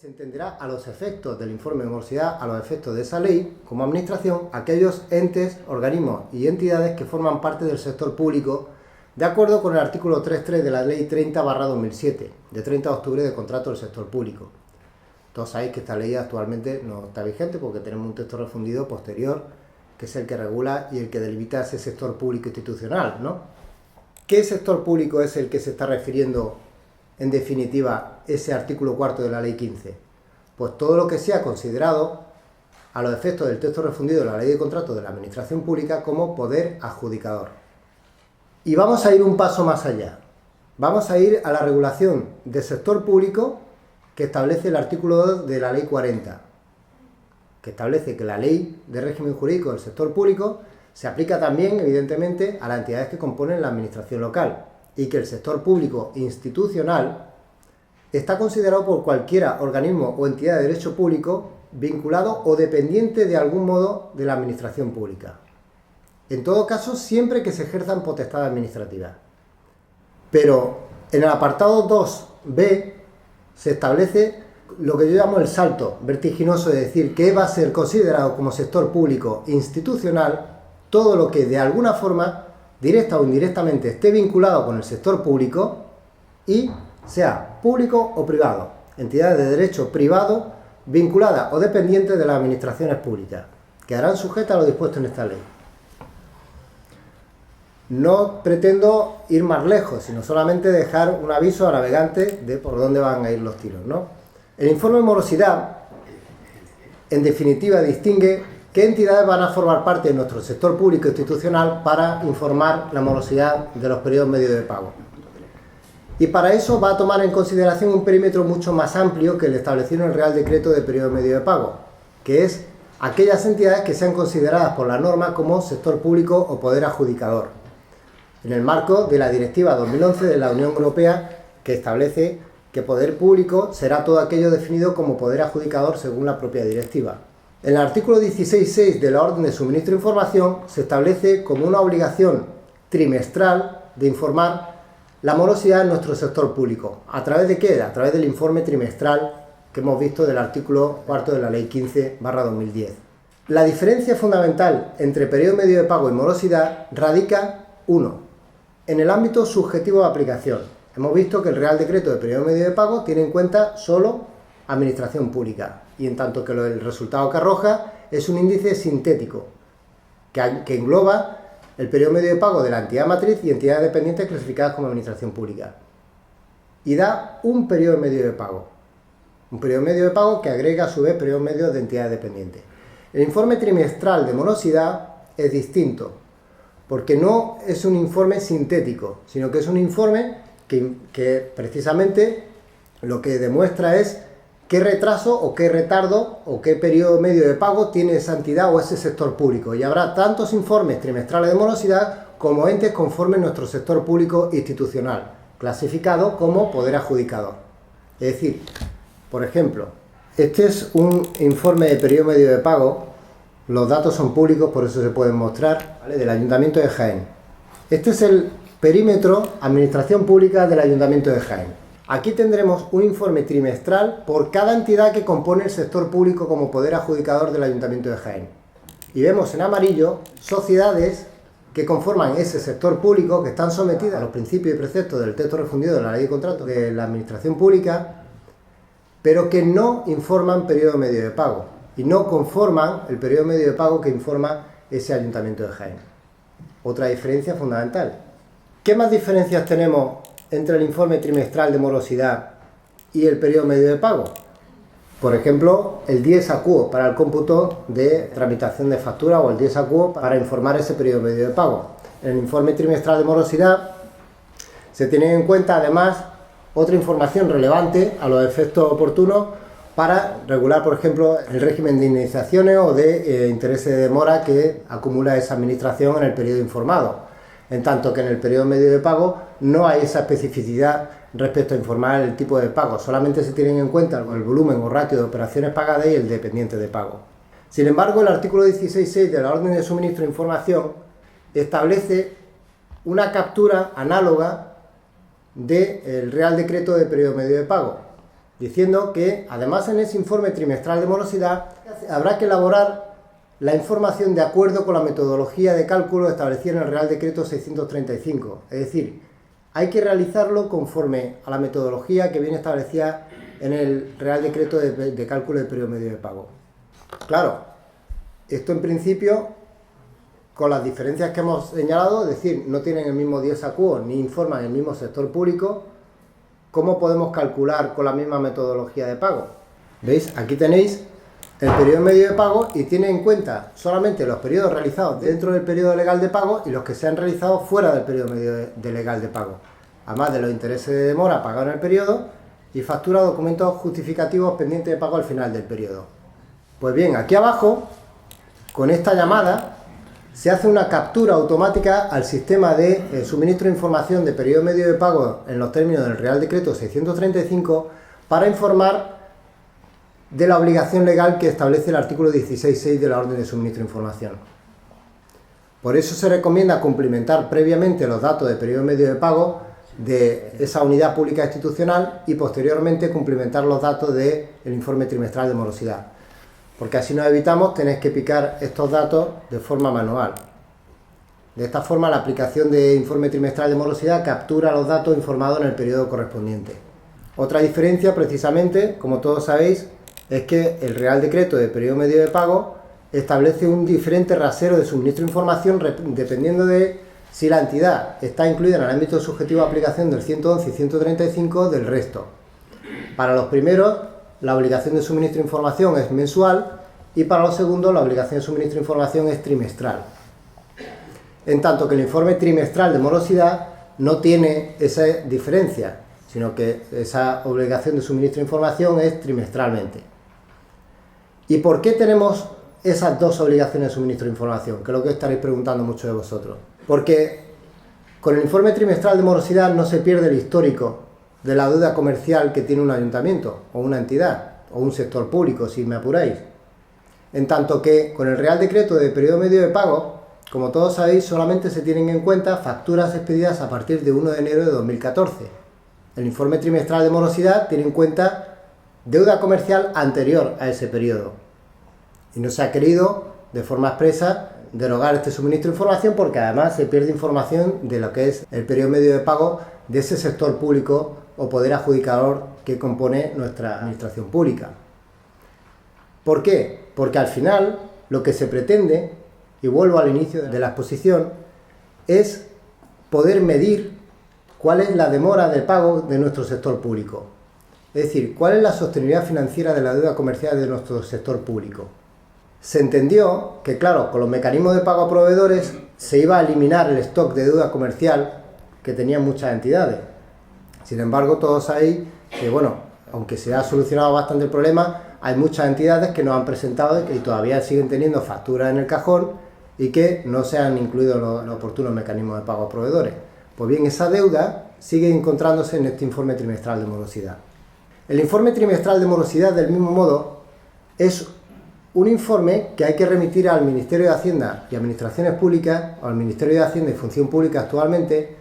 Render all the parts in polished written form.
se entenderá a los efectos del informe de morosidad, a los efectos de esa ley, como administración, aquellos entes, organismos y entidades que forman parte del sector público, de acuerdo con el artículo 3.3 de la Ley 30/2007, de 30 de octubre de contrato del sector público. Todos sabéis que esta ley actualmente no está vigente porque tenemos un texto refundido posterior, que es el que regula y el que delimita ese sector público institucional, ¿no? ¿Qué sector público es el que se está refiriendo en definitiva ese artículo 4 de la Ley 15? Pues todo lo que sea considerado a los efectos del texto refundido de la Ley de Contratos de la Administración Pública como poder adjudicador. Y vamos a ir un paso más allá. Vamos a ir a la regulación del sector público que establece el artículo 2 de la Ley 40, que establece que la Ley de Régimen Jurídico del Sector Público se aplica también, evidentemente, a las entidades que componen la administración local y que el sector público institucional está considerado por cualquier organismo o entidad de derecho público vinculado o dependiente de algún modo de la administración pública. En todo caso, siempre que se ejerzan potestades administrativas. Pero en el apartado 2b se establece lo que yo llamo el salto vertiginoso, de decir que va a ser considerado como sector público institucional todo lo que de alguna forma, directa o indirectamente, esté vinculado con el sector público y sea público o privado, entidades de derecho privado vinculadas o dependientes de las administraciones públicas, quedarán sujetas a lo dispuesto en esta ley. No pretendo ir más lejos, sino solamente dejar un aviso a navegantes de por dónde van a ir los tiros, ¿no? El informe de morosidad, en definitiva, distingue qué entidades van a formar parte de nuestro sector público institucional para informar la morosidad de los periodos medios de pago. Y para eso va a tomar en consideración un perímetro mucho más amplio que el establecido en el Real Decreto de Periodo Medio de Pago, que es aquellas entidades que sean consideradas por la norma como sector público o poder adjudicador, en el marco de la Directiva 2011 de la Unión Europea, que establece que poder público será todo aquello definido como poder adjudicador según la propia directiva. En el artículo 16.6 de la Orden de Suministro de Información se establece como una obligación trimestral de informar la morosidad en nuestro sector público. ¿A través de qué? A través del informe trimestral que hemos visto del artículo 4 de la Ley 15/2010. La diferencia fundamental entre periodo medio de pago y morosidad radica, 1, en el ámbito subjetivo de aplicación. Hemos visto que el Real Decreto de Periodo Medio de Pago tiene en cuenta solo administración pública, y en tanto que el resultado que arroja es un índice sintético que engloba el periodo medio de pago de la entidad matriz y entidades dependientes clasificadas como administración pública. Y da un periodo medio de pago. Un periodo medio de pago que agrega a su vez periodos medios de entidades dependientes. El informe trimestral de morosidad es distinto, porque no es un informe sintético, sino que es un informe que precisamente lo que demuestra es qué retraso o qué retardo o qué periodo medio de pago tiene esa entidad o ese sector público. Y habrá tantos informes trimestrales de morosidad como entes conforme nuestro sector público institucional, clasificado como poder adjudicador. Es decir, por ejemplo, este es un informe de periodo medio de pago. Los datos son públicos, por eso se pueden mostrar, ¿vale? Del Ayuntamiento de Jaén. Este es el perímetro Administración Pública del Ayuntamiento de Jaén. Aquí tendremos un informe trimestral por cada entidad que compone el sector público como poder adjudicador del Ayuntamiento de Jaén. Y vemos en amarillo sociedades que conforman ese sector público, que están sometidas a los principios y preceptos del texto refundido de la Ley de Contratos de la Administración Pública, pero que no informan periodo medio de pago y no conforman el periodo medio de pago que informa ese Ayuntamiento de Jaén. Otra diferencia fundamental. ¿Qué más diferencias tenemos entre el informe trimestral de morosidad y el periodo medio de pago? Por ejemplo, el dies a quo para el cómputo de tramitación de factura o el dies a quo para informar ese periodo medio de pago. En el informe trimestral de morosidad se tiene en cuenta además otra información relevante a los efectos oportunos para regular, por ejemplo, el régimen de indemnizaciones o de intereses de mora que acumula esa administración en el periodo informado. En tanto que en el periodo medio de pago no hay esa especificidad respecto a informar el tipo de pago, solamente se tienen en cuenta el volumen o ratio de operaciones pagadas y el dependiente de pago. Sin embargo, el artículo 16.6 de la Orden de Suministro de Información establece una captura análoga del Real Decreto de Periodo Medio de Pago. diciendo que además en ese informe trimestral de morosidad habrá que elaborar la información de acuerdo con la metodología de cálculo establecida en el Real Decreto 635, es decir, hay que realizarlo conforme a la metodología que viene establecida en el Real Decreto de cálculo del periodo medio de pago. Claro, esto en principio, con las diferencias que hemos señalado, es decir, no tienen el mismo dies a quo ni informan el mismo sector público, ¿cómo podemos calcular con la misma metodología de pago? ¿Veis? Aquí tenéis el periodo medio de pago y tiene en cuenta solamente los periodos realizados dentro del periodo legal de pago y los que se han realizado fuera del periodo medio legal de pago, además de los intereses de demora pagados en el periodo y factura o documentos justificativos pendientes de pago al final del periodo. Pues bien, aquí abajo, con esta llamada, se hace una captura automática al sistema de suministro de información de periodo medio de pago en los términos del Real Decreto 635 para informar de la obligación legal que establece el artículo 16.6 de la Orden de Suministro de Información. Por eso se recomienda cumplimentar previamente los datos de periodo medio de pago de esa unidad pública institucional y posteriormente cumplimentar los datos del informe trimestral de morosidad, porque así nos evitamos tener que picar estos datos de forma manual. De esta forma, la aplicación de informe trimestral de morosidad captura los datos informados en el periodo correspondiente. Otra diferencia, precisamente, como todos sabéis, es que el Real Decreto de periodo medio de pago establece un diferente rasero de suministro de información dependiendo de si la entidad está incluida en el ámbito subjetivo de aplicación del 111 y 135 del resto. Para los primeros, la obligación de suministro de información es mensual y para los segundos la obligación de suministro de información es trimestral. En tanto que el informe trimestral de morosidad no tiene esa diferencia, sino que esa obligación de suministro de información es trimestralmente. ¿Y por qué tenemos esas dos obligaciones de suministro de información? Que es lo que estaréis preguntando muchos de vosotros. Porque con el informe trimestral de morosidad no se pierde el histórico de la deuda comercial que tiene un ayuntamiento o una entidad o un sector público, si me apuráis. En tanto que con el Real Decreto de periodo medio de pago, como todos sabéis, solamente se tienen en cuenta facturas expedidas a partir de 1 de enero de 2014. El informe trimestral de morosidad tiene en cuenta deuda comercial anterior a ese periodo. Y no se ha querido, de forma expresa, derogar este suministro de información porque además se pierde información de lo que es el periodo medio de pago de ese sector público o poder adjudicador que compone nuestra administración pública. ¿Por qué? Porque al final lo que se pretende, y vuelvo al inicio de la exposición, es poder medir cuál es la demora de pago de nuestro sector público. Es decir, cuál es la sostenibilidad financiera de la deuda comercial de nuestro sector público. Se entendió que, claro, con los mecanismos de pago a proveedores se iba a eliminar el stock de deuda comercial que tenían muchas entidades. Sin embargo, todos sabéis que, bueno, aunque se ha solucionado bastante el problema, hay muchas entidades que nos han presentado y todavía siguen teniendo facturas en el cajón y que no se han incluido los oportunos mecanismos de pago a proveedores. Pues bien, esa deuda sigue encontrándose en este informe trimestral de morosidad. El informe trimestral de morosidad, del mismo modo, es un informe que hay que remitir al Ministerio de Hacienda y Administraciones Públicas, o al Ministerio de Hacienda y Función Pública actualmente,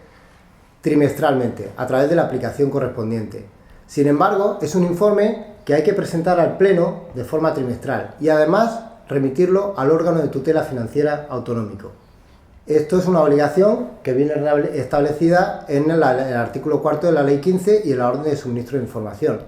trimestralmente, a través de la aplicación correspondiente. Sin embargo, es un informe que hay que presentar al Pleno de forma trimestral y además remitirlo al órgano de tutela financiera autonómico. Esto es una obligación que viene establecida en el artículo 4 de la Ley 15 y en la Orden de Suministro de Información.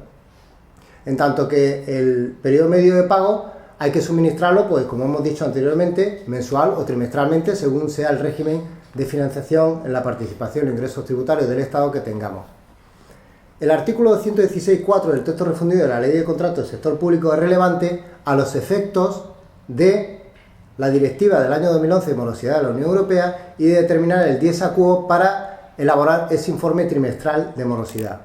En tanto que el periodo medio de pago hay que suministrarlo, pues como hemos dicho anteriormente, mensual o trimestralmente, según sea el régimen de financiación en la participación en ingresos tributarios del Estado que tengamos. El artículo 116.4 del texto refundido de la Ley de Contratos del Sector Público es relevante a los efectos de la Directiva del año 2011 de morosidad de la Unión Europea y de determinar el dies a quo para elaborar ese informe trimestral de morosidad.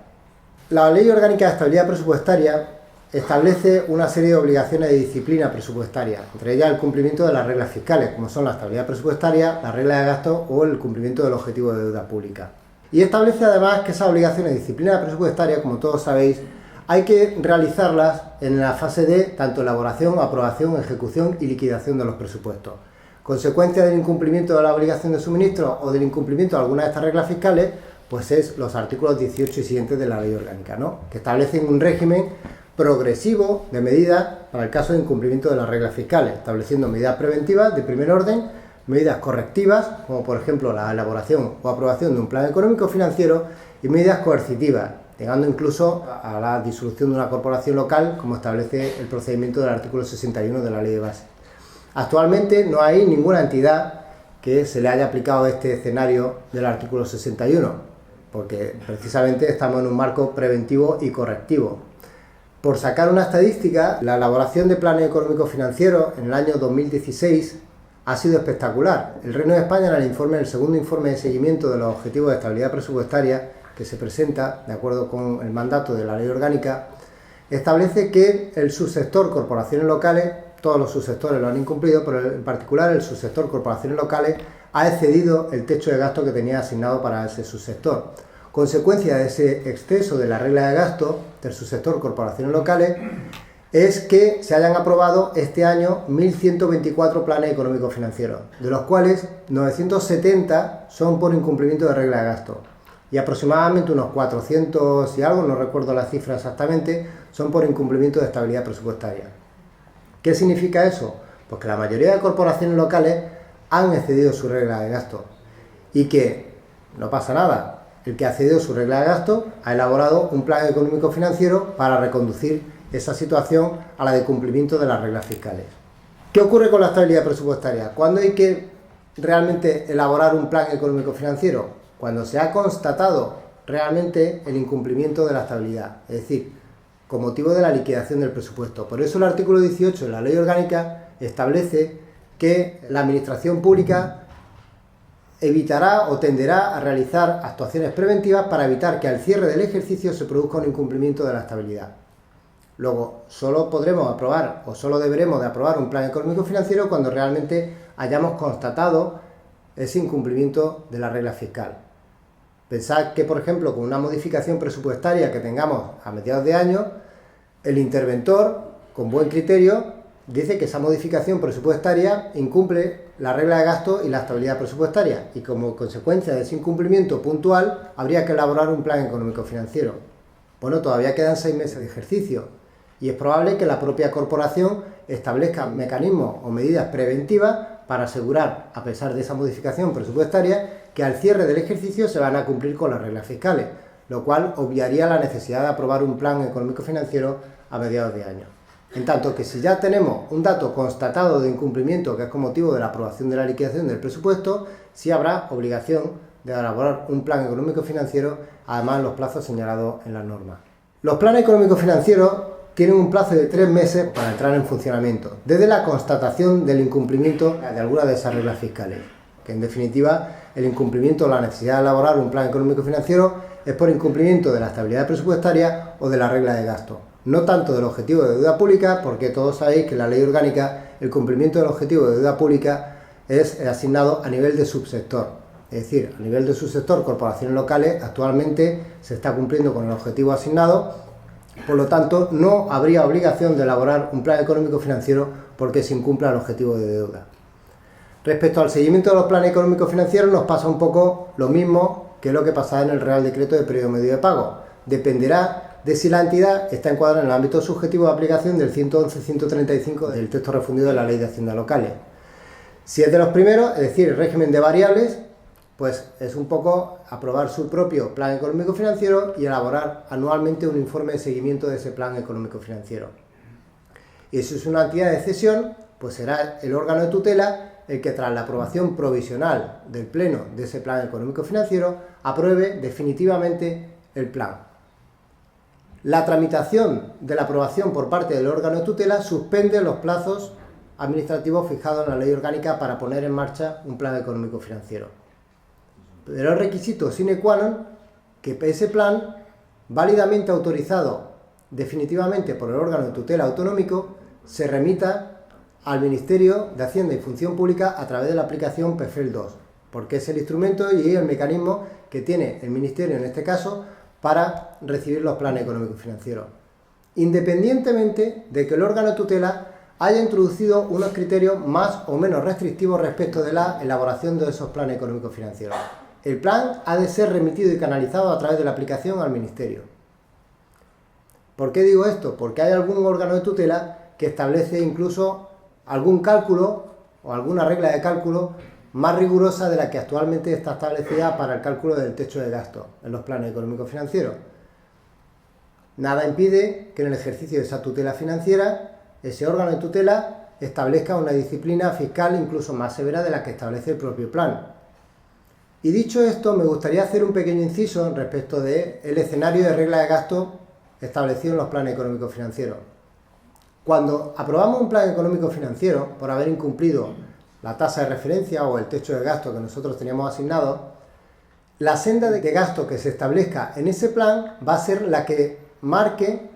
La Ley Orgánica de Estabilidad Presupuestaria establece una serie de obligaciones de disciplina presupuestaria, entre ellas el cumplimiento de las reglas fiscales, como son la estabilidad presupuestaria, la regla de gasto o el cumplimiento del objetivo de deuda pública. Y establece además que esas obligaciones de disciplina presupuestaria, como todos sabéis, hay que realizarlas en la fase de tanto elaboración, aprobación, ejecución y liquidación de los presupuestos. Consecuencia del incumplimiento de la obligación de suministro o del incumplimiento de alguna de estas reglas fiscales, pues es los artículos 18 y siguientes de la Ley Orgánica, ¿no? Que establecen un régimen progresivo de medidas para el caso de incumplimiento de las reglas fiscales, estableciendo medidas preventivas de primer orden, medidas correctivas, como por ejemplo la elaboración o aprobación de un plan económico financiero, y medidas coercitivas, llegando incluso a la disolución de una corporación local, como establece el procedimiento del artículo 61 de la Ley de Base. Actualmente no hay ninguna entidad que se le haya aplicado este escenario del artículo 61, porque precisamente estamos en un marco preventivo y correctivo. Por sacar una estadística, la elaboración de planes económicos financieros en el año 2016 ha sido espectacular. El Reino de España, en el segundo informe de seguimiento de los objetivos de estabilidad presupuestaria, que se presenta de acuerdo con el mandato de la Ley Orgánica, establece que el subsector corporaciones locales, todos los subsectores lo han incumplido, pero en particular el subsector corporaciones locales ha excedido el techo de gasto que tenía asignado para ese subsector. Consecuencia de ese exceso de la regla de gasto del subsector corporaciones locales es que se hayan aprobado este año 1.124 planes económicos financieros, de los cuales 970 son por incumplimiento de regla de gasto y aproximadamente unos 400 y algo, no recuerdo la cifra exactamente, son por incumplimiento de estabilidad presupuestaria. ¿Qué significa eso? Pues que la mayoría de corporaciones locales han excedido su regla de gasto y que no pasa nada. El que ha excedido su regla de gasto ha elaborado un plan económico financiero para reconducir esa situación a la de cumplimiento de las reglas fiscales. ¿Qué ocurre con la estabilidad presupuestaria? ¿Cuándo hay que realmente elaborar un plan económico financiero? Cuando se ha constatado realmente el incumplimiento de la estabilidad, es decir, con motivo de la liquidación del presupuesto. Por eso el artículo 18 de la Ley Orgánica establece que la Administración Pública evitará o tenderá a realizar actuaciones preventivas para evitar que al cierre del ejercicio se produzca un incumplimiento de la estabilidad. Luego, solo podremos aprobar o solo deberemos de aprobar un plan económico financiero cuando realmente hayamos constatado ese incumplimiento de la regla fiscal. Pensad que, por ejemplo, con una modificación presupuestaria que tengamos a mediados de año, el interventor, con buen criterio, dice que esa modificación presupuestaria incumple la regla de gasto y la estabilidad presupuestaria, y como consecuencia de ese incumplimiento puntual habría que elaborar un plan económico financiero. Bueno, todavía quedan 6 meses de ejercicio y es probable que la propia corporación establezca mecanismos o medidas preventivas para asegurar, a pesar de esa modificación presupuestaria, que al cierre del ejercicio se van a cumplir con las reglas fiscales, lo cual obviaría la necesidad de aprobar un plan económico financiero a mediados de año. En tanto que si ya tenemos un dato constatado de incumplimiento que es con motivo de la aprobación de la liquidación del presupuesto, sí habrá obligación de elaborar un plan económico financiero, además en los plazos señalados en las normas. Los planes económicos financieros tienen un plazo de 3 meses para entrar en funcionamiento, desde la constatación del incumplimiento de alguna de esas reglas fiscales, que en definitiva el incumplimiento o la necesidad de elaborar un plan económico financiero es por incumplimiento de la estabilidad presupuestaria o de la regla de gasto. No tanto del objetivo de deuda pública, porque todos sabéis que en la Ley Orgánica el cumplimiento del objetivo de deuda pública es asignado a nivel de subsector. Es decir, a nivel de subsector, corporaciones locales, actualmente se está cumpliendo con el objetivo asignado, por lo tanto no habría obligación de elaborar un plan económico financiero porque se incumpla el objetivo de deuda. Respecto al seguimiento de los planes económicos financieros nos pasa un poco lo mismo que lo que pasaba en el Real Decreto de Periodo Medio de Pago. Dependerá de si la entidad está encuadrada en el ámbito subjetivo de aplicación del 111-135 del texto refundido de la Ley de Hacienda Locales. Si es de los primeros, es decir, el régimen de variables, pues es un poco aprobar su propio plan económico financiero y elaborar anualmente un informe de seguimiento de ese plan económico financiero. Y si es una entidad de cesión, pues será el órgano de tutela el que tras la aprobación provisional del Pleno de ese plan económico financiero apruebe definitivamente el plan. La tramitación de la aprobación por parte del órgano de tutela suspende los plazos administrativos fijados en la Ley Orgánica para poner en marcha un plan económico financiero. Pero el requisito sine qua non que ese plan, válidamente autorizado definitivamente por el órgano de tutela autonómico, se remita al Ministerio de Hacienda y Función Pública a través de la aplicación PEFEL 2, porque es el instrumento y el mecanismo que tiene el Ministerio en este caso para recibir los planes económicos financieros, independientemente de que el órgano de tutela haya introducido unos criterios más o menos restrictivos respecto de la elaboración de esos planes económicos financieros. el plan ha de ser remitido y canalizado a través de la aplicación al Ministerio. ¿Por qué digo esto? Porque hay algún órgano de tutela que establece incluso algún cálculo o alguna regla de cálculo más rigurosa de la que actualmente está establecida para el cálculo del techo de gasto en los planes económicos financieros. Nada impide que en el ejercicio de esa tutela financiera, ese órgano de tutela establezca una disciplina fiscal incluso más severa de la que establece el propio plan. Y dicho esto, me gustaría hacer un pequeño inciso respecto del escenario de regla de gasto establecido en los planes económicos financieros. Cuando aprobamos un plan económico financiero por haber incumplido la tasa de referencia o el techo de gasto que nosotros teníamos asignado, la senda de gasto que se establezca en ese plan va a ser la que marque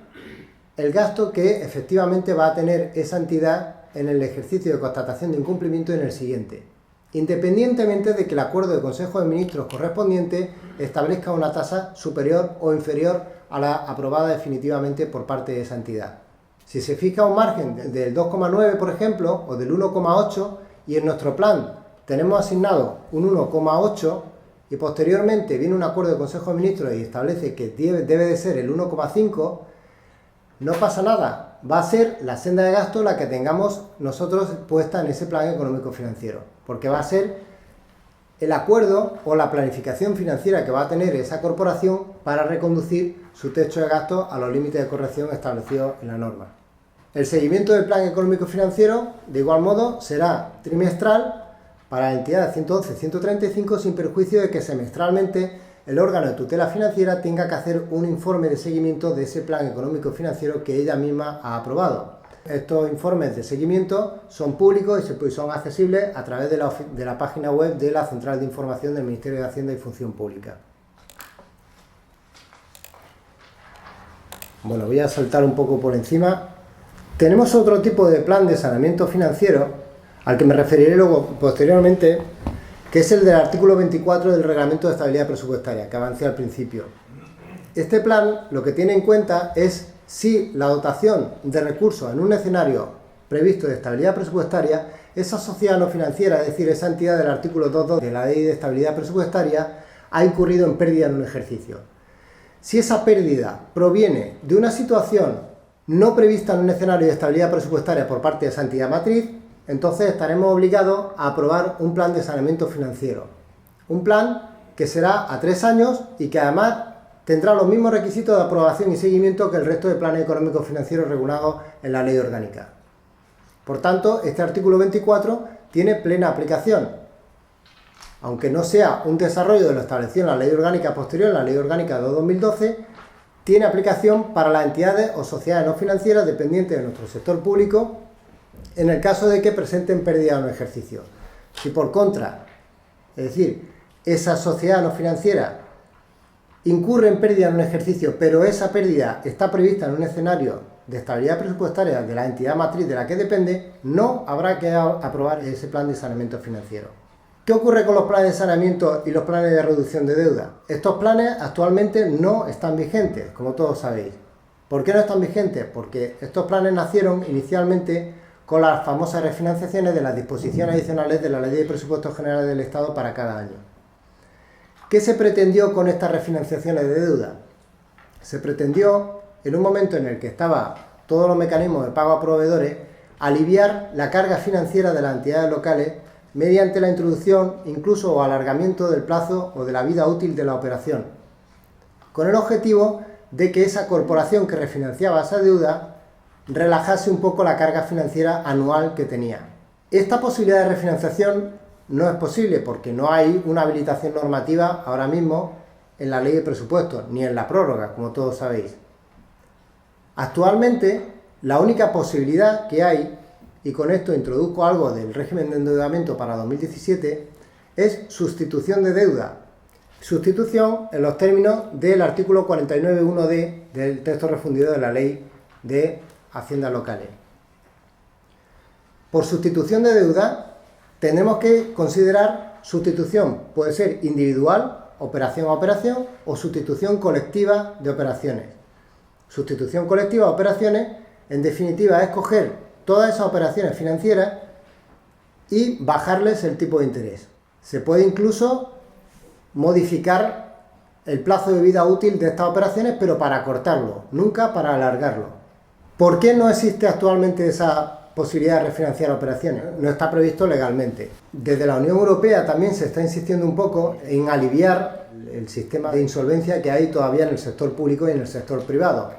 el gasto que efectivamente va a tener esa entidad en el ejercicio de constatación de incumplimiento en el siguiente, independientemente de que el acuerdo de Consejo de Ministros correspondiente establezca una tasa superior o inferior a la aprobada definitivamente por parte de esa entidad. Si se fija un margen del 2,9, por ejemplo, o del 1,8, y en nuestro plan tenemos asignado un 1,8, y posteriormente viene un acuerdo de Consejo de Ministros y establece que debe de ser el 1,5, no pasa nada. Va a ser la senda de gasto la que tengamos nosotros puesta en ese plan económico financiero, porque va a ser el acuerdo o la planificación financiera que va a tener esa corporación para reconducir su techo de gasto a los límites de corrección establecidos en la norma. El seguimiento del plan económico financiero, de igual modo, será trimestral para la entidad de 111-135, sin perjuicio de que semestralmente el órgano de tutela financiera tenga que hacer un informe de seguimiento de ese plan económico financiero que ella misma ha aprobado. Estos informes de seguimiento son públicos y son accesibles a través de la página web de la Central de Información del Ministerio de Hacienda y Función Pública. Bueno, voy a saltar un poco por encima. Tenemos otro tipo de plan de saneamiento financiero, al que me referiré luego posteriormente, que es el del artículo 24 del Reglamento de Estabilidad Presupuestaria, que avancé al principio. Este plan lo que tiene en cuenta es si la dotación de recursos en un escenario previsto de estabilidad presupuestaria, esa sociedad no financiera, es decir, esa entidad del artículo 2.2 de la Ley de Estabilidad Presupuestaria, ha incurrido en pérdida en un ejercicio. Si esa pérdida proviene de una situación no prevista en un escenario de estabilidad presupuestaria por parte de esa entidad matriz, entonces estaremos obligados a aprobar un plan de saneamiento financiero. Un plan que será a 3 años y que además tendrá los mismos requisitos de aprobación y seguimiento que el resto de planes económicos financieros regulados en la ley orgánica. Por tanto, este artículo 24 tiene plena aplicación. Aunque no sea un desarrollo de lo establecido en la ley orgánica posterior, en la ley orgánica de 2012, tiene aplicación para las entidades o sociedades no financieras dependientes de nuestro sector público en el caso de que presenten pérdida en un ejercicio. Si por contra, es decir, esa sociedad no financiera incurre en pérdida en un ejercicio, pero esa pérdida está prevista en un escenario de estabilidad presupuestaria de la entidad matriz de la que depende, no habrá que aprobar ese plan de saneamiento financiero. ¿Qué ocurre con los planes de saneamiento y los planes de reducción de deuda? Estos planes actualmente no están vigentes, como todos sabéis. ¿Por qué no están vigentes? Porque estos planes nacieron inicialmente con las famosas refinanciaciones de las disposiciones adicionales de la Ley de Presupuestos Generales del Estado para cada año. ¿Qué se pretendió con estas refinanciaciones de deuda? Se pretendió, en un momento en el que estaban todos los mecanismos de pago a proveedores, aliviar la carga financiera de las entidades locales mediante la introducción, incluso o alargamiento del plazo o de la vida útil de la operación, con el objetivo de que esa corporación que refinanciaba esa deuda relajase un poco la carga financiera anual que tenía. Esta posibilidad de refinanciación no es posible porque no hay una habilitación normativa ahora mismo en la ley de presupuestos, ni en la prórroga, como todos sabéis. Actualmente, la única posibilidad que hay, y con esto introduzco algo del régimen de endeudamiento para 2017, es sustitución de deuda. Sustitución en los términos del artículo 49.1d del texto refundido de la Ley de Haciendas Locales. Por sustitución de deuda, tenemos que considerar sustitución, puede ser individual, operación a operación, o sustitución colectiva de operaciones. Sustitución colectiva de operaciones, en definitiva, es coger todas esas operaciones financieras y bajarles el tipo de interés. Se puede incluso modificar el plazo de vida útil de estas operaciones, pero para acortarlo, nunca para alargarlo. ¿Por qué no existe actualmente esa posibilidad de refinanciar operaciones? No está previsto legalmente. Desde la Unión Europea también se está insistiendo un poco en aliviar el sistema de insolvencia que hay todavía en el sector público y en el sector privado.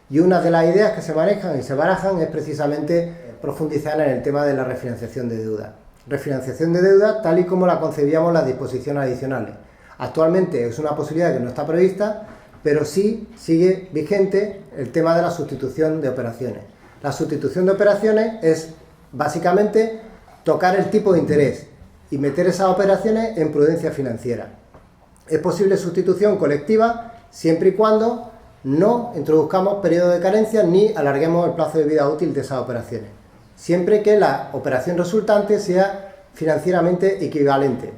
Y una de las ideas que se manejan y se barajan es precisamente profundizar en el tema de la refinanciación de deuda. Refinanciación de deuda tal y como la concebíamos las disposiciones adicionales. Actualmente es una posibilidad que no está prevista, pero sí sigue vigente el tema de la sustitución de operaciones. La sustitución de operaciones es básicamente tocar el tipo de interés y meter esas operaciones en prudencia financiera. Es posible sustitución colectiva siempre y cuando no introduzcamos periodos de carencia ni alarguemos el plazo de vida útil de esas operaciones, siempre que la operación resultante sea financieramente equivalente.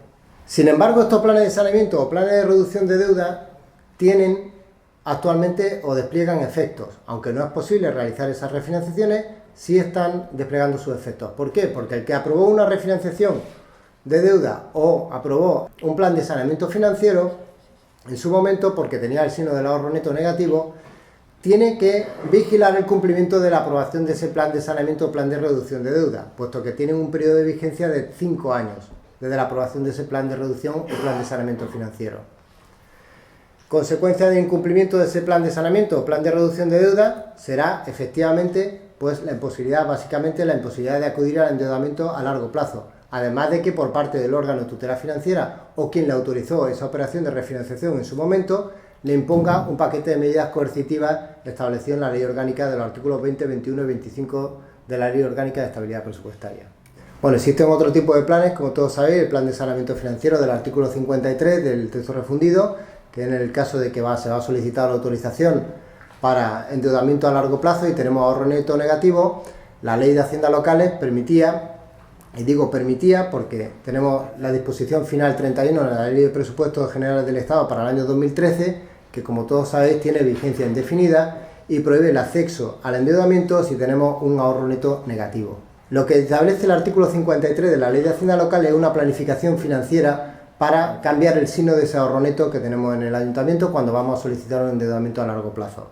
Sin embargo, estos planes de saneamiento o planes de reducción de deuda tienen actualmente o despliegan efectos. Aunque no es posible realizar esas refinanciaciones, sí están desplegando sus efectos. ¿Por qué? Porque el que aprobó una refinanciación de deuda o aprobó un plan de saneamiento financiero, en su momento, porque tenía el signo del ahorro neto negativo, tiene que vigilar el cumplimiento de la aprobación de ese plan de saneamiento o plan de reducción de deuda, puesto que tienen un periodo de vigencia de 5 años desde la aprobación de ese plan de reducción o plan de saneamiento financiero. Consecuencia del incumplimiento de ese plan de saneamiento o plan de reducción de deuda será efectivamente pues la imposibilidad de acudir al endeudamiento a largo plazo, además de que por parte del órgano de tutela financiera o quien le autorizó esa operación de refinanciación en su momento le imponga un paquete de medidas coercitivas establecido en la Ley Orgánica de los artículos 20, 21 y 25 de la Ley Orgánica de Estabilidad Presupuestaria. Bueno, existen otro tipo de planes, como todos sabéis, el plan de saneamiento financiero del artículo 53 del texto refundido, que en el caso de que se va a solicitar la autorización para endeudamiento a largo plazo y tenemos ahorro neto negativo, la Ley de Haciendas Locales permitía, y digo permitía porque tenemos la disposición final 31 de la Ley de Presupuestos Generales del Estado para el año 2013, que como todos sabéis tiene vigencia indefinida y prohíbe el acceso al endeudamiento si tenemos un ahorro neto negativo. Lo que establece el artículo 53 de la Ley de Hacienda Local es una planificación financiera para cambiar el signo de ese ahorro neto que tenemos en el ayuntamiento cuando vamos a solicitar un endeudamiento a largo plazo.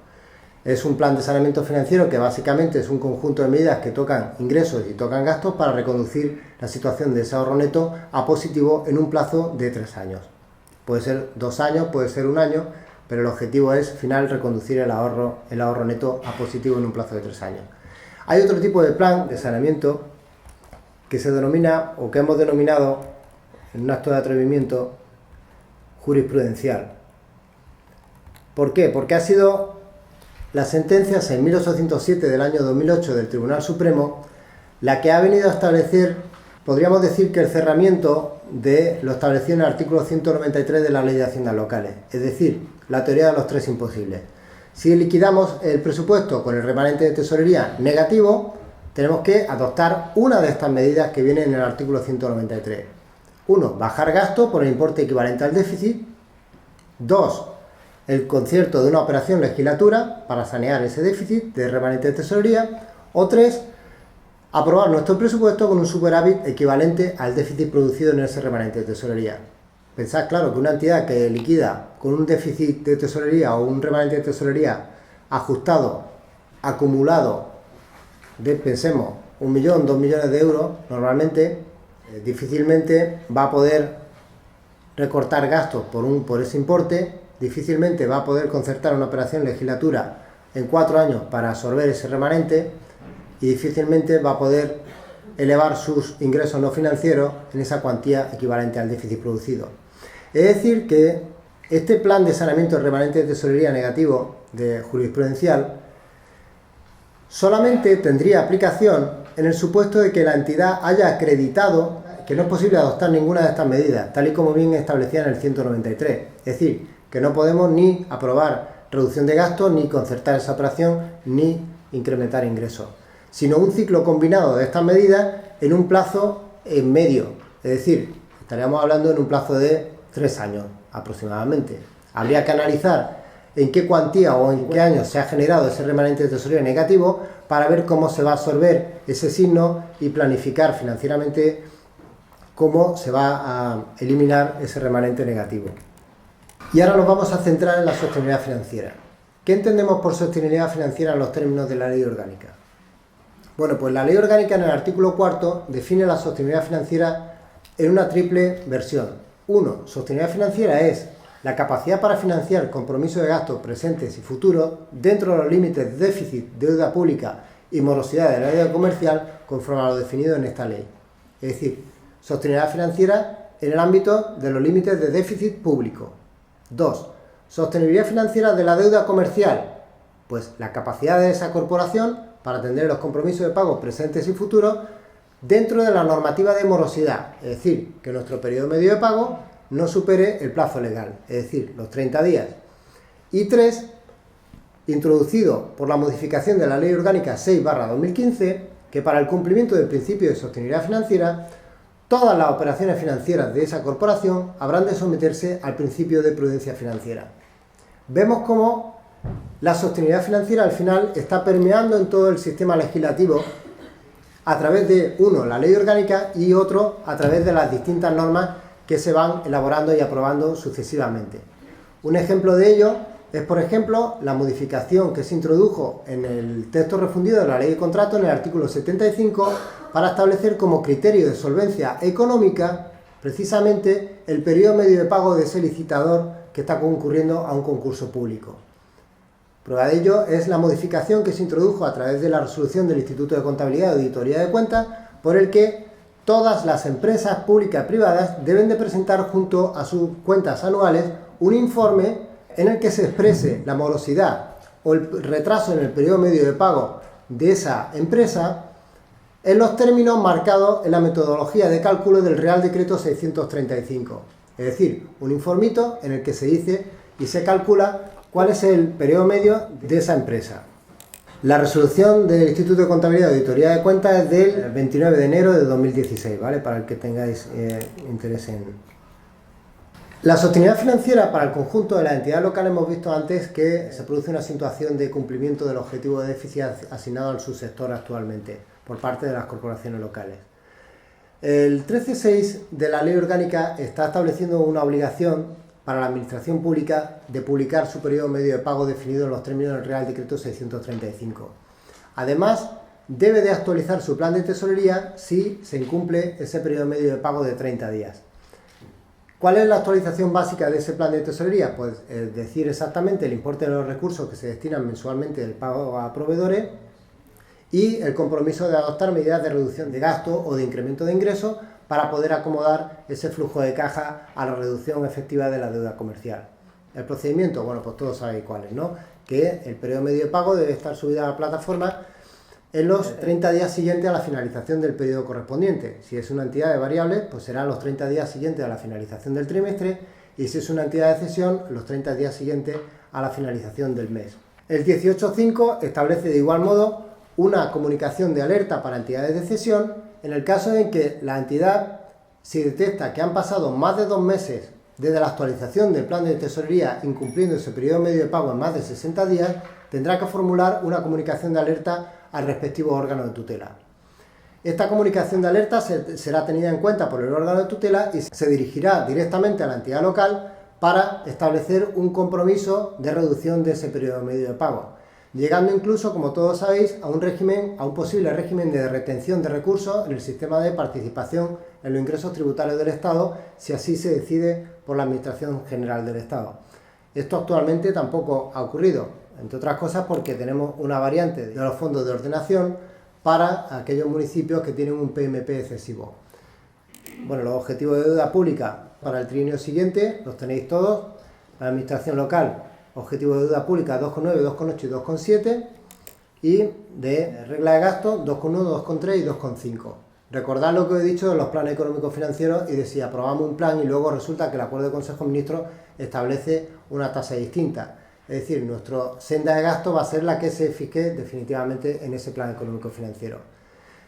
Es un plan de saneamiento financiero que básicamente es un conjunto de medidas que tocan ingresos y tocan gastos para reconducir la situación de ese ahorro neto a positivo en un plazo de 3 años. Puede ser 2 años, puede ser 1 año, pero el objetivo es final reconducir el ahorro neto a positivo en un plazo de 3 años. Hay otro tipo de plan de saneamiento que se denomina, o que hemos denominado en un acto de atrevimiento, jurisprudencial. ¿Por qué? Porque ha sido las sentencias en 1807 del año 2008 del Tribunal Supremo la que ha venido a establecer, podríamos decir que el cerramiento de lo establecido en el artículo 193 de la Ley de Haciendas Locales, es decir, la teoría de los 3 imposibles. Si liquidamos el presupuesto con el remanente de tesorería negativo, tenemos que adoptar una de estas medidas que vienen en el artículo 193. 1. Bajar gasto por el importe equivalente al déficit. 2. El concierto de una operación legislatura para sanear ese déficit de remanente de tesorería. O 3. Aprobar nuestro presupuesto con un superávit equivalente al déficit producido en ese remanente de tesorería. Pensad, claro, que una entidad que liquida con un déficit de tesorería o un remanente de tesorería ajustado, acumulado, pensemos, 1 millón, 2 millones de euros, normalmente, difícilmente va a poder recortar gastos por ese importe, difícilmente va a poder concertar una operación legislatura en 4 años para absorber ese remanente y difícilmente va a poder elevar sus ingresos no financieros en esa cuantía equivalente al déficit producido. Es decir que este plan de saneamiento del remanente de tesorería negativo de jurisprudencial solamente tendría aplicación en el supuesto de que la entidad haya acreditado que no es posible adoptar ninguna de estas medidas, tal y como bien establecía en el 193. Es decir, que no podemos ni aprobar reducción de gastos, ni concertar esa operación, ni incrementar ingresos, sino un ciclo combinado de estas medidas en un plazo en medio. Es decir, estaríamos hablando en un plazo de 3 años aproximadamente. Habría que analizar en qué cuantía o en qué años se ha generado ese remanente de tesorería negativo para ver cómo se va a absorber ese signo y planificar financieramente cómo se va a eliminar ese remanente negativo. Y ahora nos vamos a centrar en la sostenibilidad financiera. ¿Qué entendemos por sostenibilidad financiera en los términos de la ley orgánica? Bueno, pues la ley orgánica en el artículo 4 define la sostenibilidad financiera en una triple versión. 1. Sostenibilidad financiera es la capacidad para financiar compromisos de gastos presentes y futuros dentro de los límites de déficit, deuda pública y morosidad de la deuda comercial conforme a lo definido en esta ley. Es decir, sostenibilidad financiera en el ámbito de los límites de déficit público. 2. Sostenibilidad financiera de la deuda comercial, pues la capacidad de esa corporación para atender los compromisos de pago presentes y futuros dentro de la normativa de morosidad, es decir, que nuestro periodo medio de pago no supere el plazo legal, es decir, los 30 días. Y 3, introducido por la modificación de la Ley Orgánica 6/2015, que para el cumplimiento del principio de sostenibilidad financiera, todas las operaciones financieras de esa corporación habrán de someterse al principio de prudencia financiera. Vemos cómo la sostenibilidad financiera al final está permeando en todo el sistema legislativo a través de, uno, la ley orgánica y otro, a través de las distintas normas que se van elaborando y aprobando sucesivamente. Un ejemplo de ello es, por ejemplo, la modificación que se introdujo en el texto refundido de la ley de contrato en el artículo 75 para establecer como criterio de solvencia económica precisamente el periodo medio de pago de ese licitador que está concurriendo a un concurso público. Prueba de ello es la modificación que se introdujo a través de la resolución del Instituto de Contabilidad y Auditoría de Cuentas, por el que todas las empresas públicas y privadas deben de presentar junto a sus cuentas anuales un informe en el que se exprese la morosidad o el retraso en el periodo medio de pago de esa empresa en los términos marcados en la metodología de cálculo del Real Decreto 635. Es decir, un informito en el que se dice y se calcula cuál es el periodo medio de esa empresa. La resolución del Instituto de Contabilidad y Auditoría de Cuentas es del 29 de enero de 2016, ¿vale? Para el que tengáis interés en... La sostenibilidad financiera para el conjunto de las entidades locales hemos visto antes que se produce una situación de cumplimiento del objetivo de déficit asignado al subsector actualmente por parte de las corporaciones locales. El 13.6 de la Ley Orgánica está estableciendo una obligación para la Administración Pública de publicar su periodo medio de pago definido en los términos del Real Decreto 635. Además, debe de actualizar su plan de tesorería si se incumple ese periodo medio de pago de 30 días. ¿Cuál es la actualización básica de ese plan de tesorería? Pues decir exactamente el importe de los recursos que se destinan mensualmente del pago a proveedores y el compromiso de adoptar medidas de reducción de gasto o de incremento de ingresos para poder acomodar ese flujo de caja a la reducción efectiva de la deuda comercial. El procedimiento, bueno, pues todos sabéis cuál es, ¿no? Que el periodo medio de pago debe estar subido a la plataforma en los 30 días siguientes a la finalización del periodo correspondiente. Si es una entidad de variables, pues será los 30 días siguientes a la finalización del trimestre, y si es una entidad de cesión, los 30 días siguientes a la finalización del mes. El 18.5 establece de igual modo una comunicación de alerta para entidades de cesión en el caso en que la entidad, si detecta que han pasado más de 2 meses desde la actualización del plan de tesorería incumpliendo ese periodo medio de pago en más de 60 días, tendrá que formular una comunicación de alerta al respectivo órgano de tutela. Esta comunicación de alerta será tenida en cuenta por el órgano de tutela y se dirigirá directamente a la entidad local para establecer un compromiso de reducción de ese periodo medio de pago, llegando incluso, como todos sabéis, a un posible régimen de retención de recursos en el sistema de participación en los ingresos tributarios del Estado, si así se decide por la Administración General del Estado. Esto actualmente tampoco ha ocurrido, entre otras cosas porque tenemos una variante de los fondos de ordenación para aquellos municipios que tienen un PMP excesivo. Bueno, los objetivos de deuda pública para el trienio siguiente los tenéis todos. La Administración local, objetivo de deuda pública 2,9, 2,8 y 2,7, y de regla de gasto 2,1, 2,3 y 2,5. Recordad lo que he dicho de los planes económicos financieros y de si aprobamos un plan y luego resulta que el acuerdo de Consejo de Ministros establece una tasa distinta. Es decir, nuestra senda de gasto va a ser la que se fije definitivamente en ese plan económico financiero.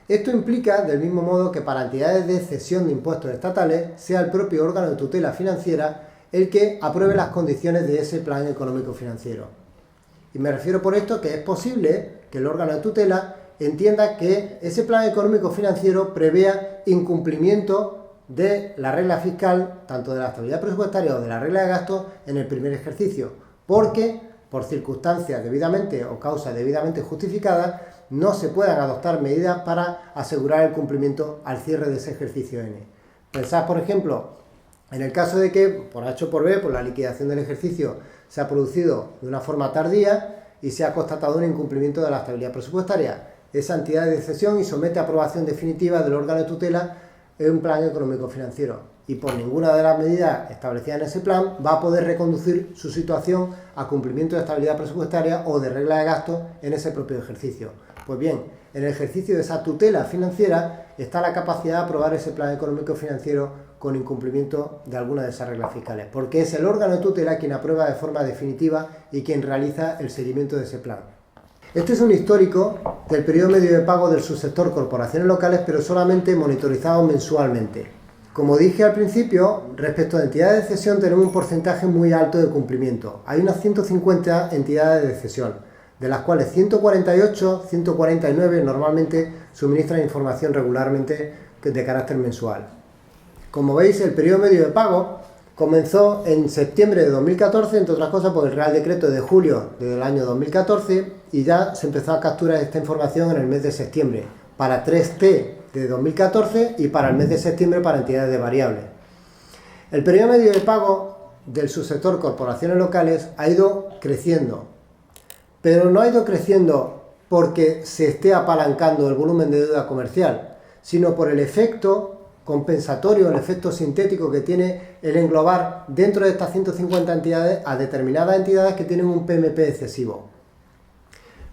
Esto implica, del mismo modo, que para entidades de cesión de impuestos estatales sea el propio órgano de tutela financiera el que apruebe las condiciones de ese plan económico financiero. Y me refiero por esto que es posible que el órgano de tutela entienda que ese plan económico financiero prevea incumplimiento de la regla fiscal, tanto de la estabilidad presupuestaria o de la regla de gasto, en el primer ejercicio, porque por circunstancias debidamente o causas debidamente justificadas no se puedan adoptar medidas para asegurar el cumplimiento al cierre de ese ejercicio N. Pensad, por ejemplo, en el caso de que, por H o por B, por la liquidación del ejercicio se ha producido de una forma tardía y se ha constatado un incumplimiento de la estabilidad presupuestaria. Esa entidad de cesión y somete a aprobación definitiva del órgano de tutela en un plan económico-financiero. Y por ninguna de las medidas establecidas en ese plan va a poder reconducir su situación a cumplimiento de estabilidad presupuestaria o de regla de gasto en ese propio ejercicio. Pues bien, en el ejercicio de esa tutela financiera está la capacidad de aprobar ese plan económico-financiero con incumplimiento de alguna de esas reglas fiscales, porque es el órgano de tutela quien aprueba de forma definitiva y quien realiza el seguimiento de ese plan. Este es un histórico del periodo medio de pago del subsector corporaciones locales, pero solamente monitorizado mensualmente. Como dije al principio, respecto a entidades de cesión tenemos un porcentaje muy alto de cumplimiento. Hay unas 150 entidades de cesión, de las cuales 148, 149 normalmente suministran información regularmente de carácter mensual. Como veis, el periodo medio de pago comenzó en septiembre de 2014, entre otras cosas por el Real Decreto de julio del año 2014, y ya se empezó a capturar esta información en el mes de septiembre, para 3T de 2014 y para el mes de septiembre para entidades de variables. El periodo medio de pago del subsector corporaciones locales ha ido creciendo, pero no ha ido creciendo porque se esté apalancando el volumen de deuda comercial, sino por el efecto compensatorio, el efecto sintético que tiene el englobar dentro de estas 150 entidades a determinadas entidades que tienen un PMP excesivo.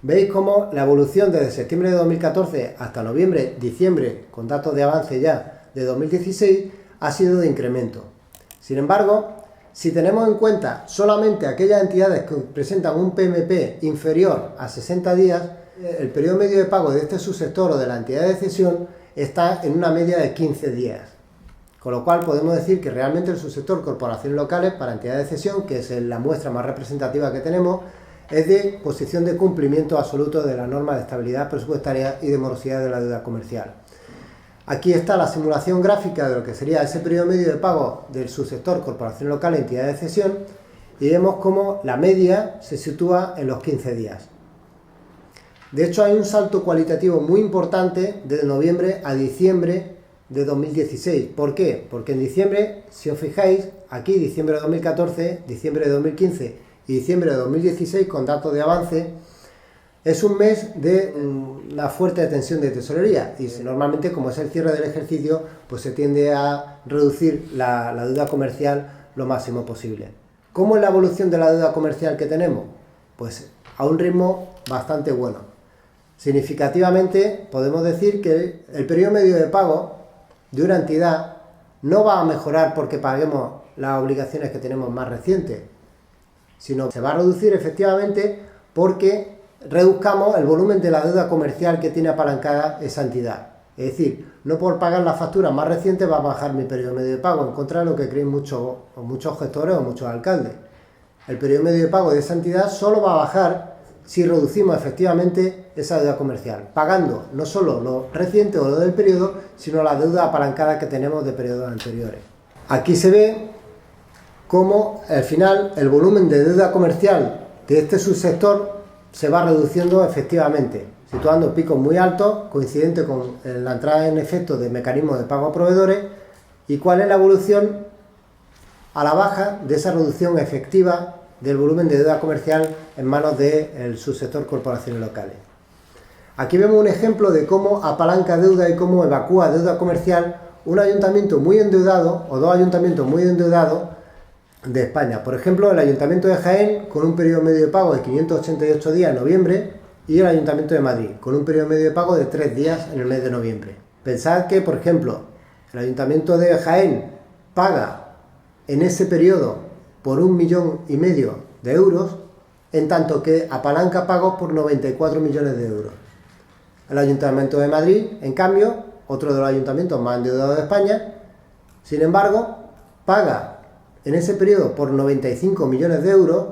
Veis cómo la evolución desde septiembre de 2014 hasta noviembre, diciembre, con datos de avance ya de 2016, ha sido de incremento. Sin embargo, si tenemos en cuenta solamente aquellas entidades que presentan un PMP inferior a 60 días, el periodo medio de pago de este subsector o de la entidad de cesión está en una media de 15 días. Con lo cual podemos decir que realmente el subsector corporaciones locales para entidades de cesión, que es la muestra más representativa que tenemos, es de posición de cumplimiento absoluto de la norma de estabilidad presupuestaria y de morosidad de la deuda comercial. Aquí está la simulación gráfica de lo que sería ese periodo medio de pago del subsector corporación local e entidad de cesión y vemos cómo la media se sitúa en los 15 días. De hecho, hay un salto cualitativo muy importante desde noviembre a diciembre de 2016. ¿Por qué? Porque en diciembre, si os fijáis, aquí diciembre de 2014, diciembre de 2015 y diciembre de 2016 con datos de avance, es un mes de una fuerte tensión de tesorería y normalmente, como es el cierre del ejercicio, pues se tiende a reducir la deuda comercial lo máximo posible. ¿Cómo es la evolución de la deuda comercial que tenemos? Pues a un ritmo bastante bueno. Significativamente podemos decir que el periodo medio de pago de una entidad no va a mejorar porque paguemos las obligaciones que tenemos más recientes, sino se va a reducir efectivamente porque reduzcamos el volumen de la deuda comercial que tiene apalancada esa entidad. Es decir, no por pagar las facturas más recientes va a bajar mi periodo medio de pago, en contra de lo que creen muchos gestores o muchos alcaldes. El periodo medio de pago de esa entidad solo va a bajar si reducimos efectivamente esa deuda comercial, pagando no solo lo reciente o lo del periodo, sino la deuda apalancada que tenemos de periodos anteriores. Aquí se ve cómo al final el volumen de deuda comercial de este subsector se va reduciendo efectivamente, situando picos muy altos, coincidente con la entrada en efecto de mecanismos de pago a proveedores. ¿Y cuál es la evolución a la baja de esa reducción efectiva del volumen de deuda comercial en manos del subsector corporaciones locales? Aquí vemos un ejemplo de cómo apalanca deuda y cómo evacúa deuda comercial un ayuntamiento muy endeudado o dos ayuntamientos muy endeudados de España. Por ejemplo, el Ayuntamiento de Jaén con un periodo medio de pago de 588 días en noviembre y el Ayuntamiento de Madrid con un periodo medio de pago de 3 días en el mes de noviembre. Pensad que, por ejemplo, el Ayuntamiento de Jaén paga en ese periodo por 1,5 millones de euros, en tanto que apalanca pagos por 94 millones de euros. El Ayuntamiento de Madrid, en cambio, otro de los ayuntamientos más endeudados de España, sin embargo, paga en ese periodo por 95 millones de euros,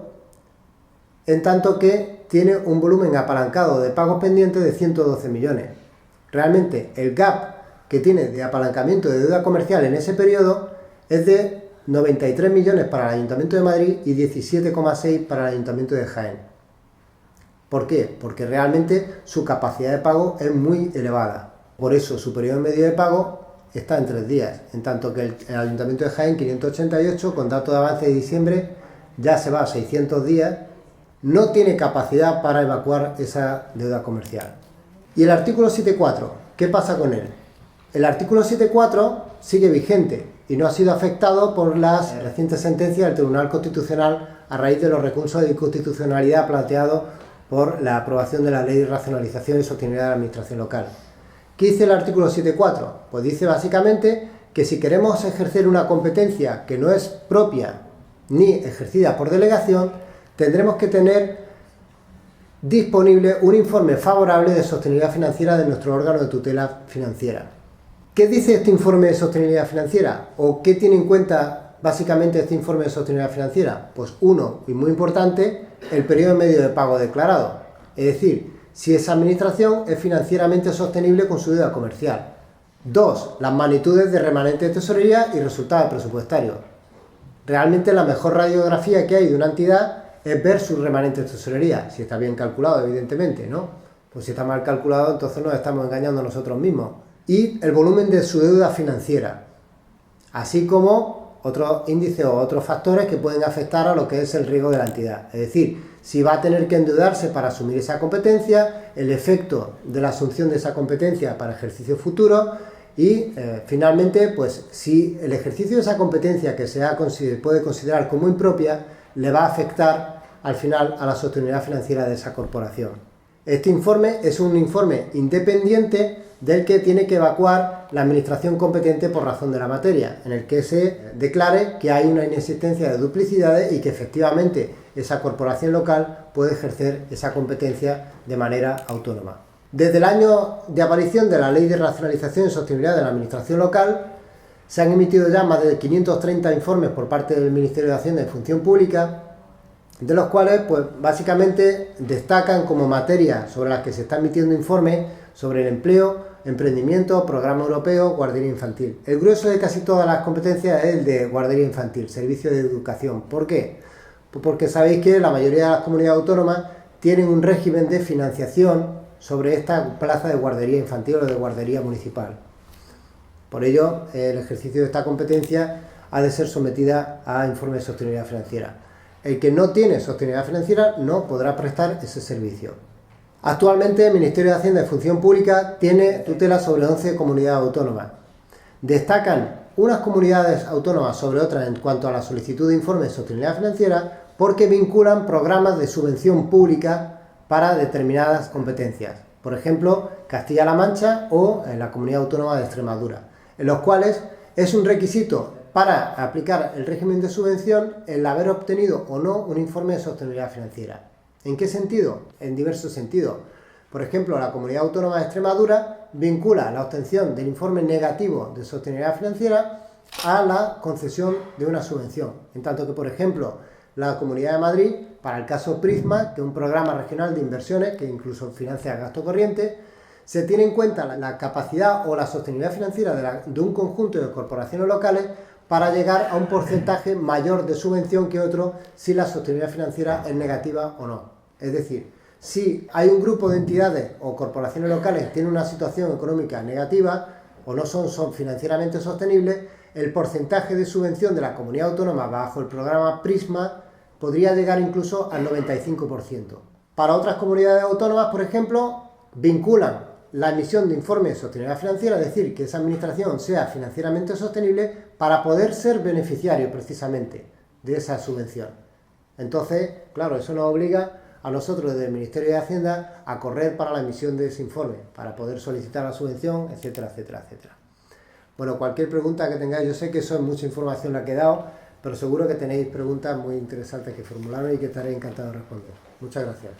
en tanto que tiene un volumen apalancado de pagos pendientes de 112 millones. Realmente el gap que tiene de apalancamiento de deuda comercial en ese periodo es de 93 millones para el Ayuntamiento de Madrid y 17,6 para el Ayuntamiento de Jaén. ¿Por qué? Porque realmente su capacidad de pago es muy elevada. Por eso su periodo medio de pago está en 3 días, en tanto que el Ayuntamiento de Jaén, 588, con dato de avance de diciembre, ya se va a 600 días, no tiene capacidad para evacuar esa deuda comercial. Y el artículo 7.4, ¿qué pasa con él? El artículo 7.4 sigue vigente y no ha sido afectado por las recientes sentencias del Tribunal Constitucional a raíz de los recursos de inconstitucionalidad planteados por la aprobación de la Ley de Racionalización y Sostenibilidad de la Administración Local. ¿Qué dice el artículo 7.4? Pues dice básicamente que si queremos ejercer una competencia que no es propia ni ejercida por delegación, tendremos que tener disponible un informe favorable de sostenibilidad financiera de nuestro órgano de tutela financiera. ¿Qué dice este informe de sostenibilidad financiera? ¿O qué tiene en cuenta básicamente este informe de sostenibilidad financiera? Pues uno, y muy importante, el periodo medio de pago declarado. Es decir, si esa administración es financieramente sostenible con su deuda comercial. 2, las magnitudes de remanente de tesorería y resultados presupuestarios. Realmente la mejor radiografía que hay de una entidad es ver su remanente de tesorería, si está bien calculado, evidentemente, ¿no? Pues si está mal calculado, entonces nos estamos engañando a nosotros mismos. Y el volumen de su deuda financiera, así como otros índices o otros factores que pueden afectar a lo que es el riesgo de la entidad. Es decir, si va a tener que endeudarse para asumir esa competencia, el efecto de la asunción de esa competencia para ejercicio futuro y finalmente, pues si el ejercicio de esa competencia que puede considerar como impropia, le va a afectar al final a la sostenibilidad financiera de esa corporación. Este informe es un informe independiente del que tiene que evacuar la administración competente por razón de la materia, en el que se declare que hay una inexistencia de duplicidades y que efectivamente esa corporación local puede ejercer esa competencia de manera autónoma. Desde el año de aparición de la Ley de Racionalización y Sostenibilidad de la Administración Local, se han emitido ya más de 530 informes por parte del Ministerio de Hacienda y Función Pública, de los cuales pues básicamente destacan como materia sobre las que se está emitiendo informes sobre el empleo, emprendimiento, programa europeo, guardería infantil. El grueso de casi todas las competencias es el de guardería infantil, servicio de educación. ¿Por qué? Pues porque sabéis que la mayoría de las comunidades autónomas tienen un régimen de financiación sobre esta plaza de guardería infantil o de guardería municipal. Por ello, el ejercicio de esta competencia ha de ser sometida a informe de sostenibilidad financiera. El que no tiene sostenibilidad financiera no podrá prestar ese servicio. Actualmente el Ministerio de Hacienda y Función Pública tiene tutela sobre 11 comunidades autónomas. Destacan unas comunidades autónomas sobre otras en cuanto a la solicitud de informe de sostenibilidad financiera porque vinculan programas de subvención pública para determinadas competencias. Por ejemplo, Castilla-La Mancha o la Comunidad Autónoma de Extremadura, en los cuales es un requisito para aplicar el régimen de subvención el haber obtenido o no un informe de sostenibilidad financiera. ¿En qué sentido? En diversos sentidos. Por ejemplo, la Comunidad Autónoma de Extremadura vincula la obtención del informe negativo de sostenibilidad financiera a la concesión de una subvención. En tanto que, por ejemplo, la Comunidad de Madrid, para el caso Prisma, que es un programa regional de inversiones que incluso financia gasto corriente, se tiene en cuenta la capacidad o la sostenibilidad financiera de un conjunto de corporaciones locales para llegar a un porcentaje mayor de subvención que otro si la sostenibilidad financiera es negativa o no. Es decir, si hay un grupo de entidades o corporaciones locales que tienen una situación económica negativa o no son financieramente sostenibles, el porcentaje de subvención de la comunidad autónoma bajo el programa Prisma podría llegar incluso al 95%. Para otras comunidades autónomas, por ejemplo, vinculan la emisión de informes de sostenibilidad financiera, es decir, que esa administración sea financieramente sostenible para poder ser beneficiario precisamente de esa subvención. Entonces, claro, eso nos obliga a nosotros desde el Ministerio de Hacienda a correr para la emisión de ese informe, para poder solicitar la subvención, etcétera, etcétera, etcétera. Bueno, cualquier pregunta que tengáis, yo sé que eso es mucha información la que he dado, pero seguro que tenéis preguntas muy interesantes que formularon y que estaré encantado de responder. Muchas gracias.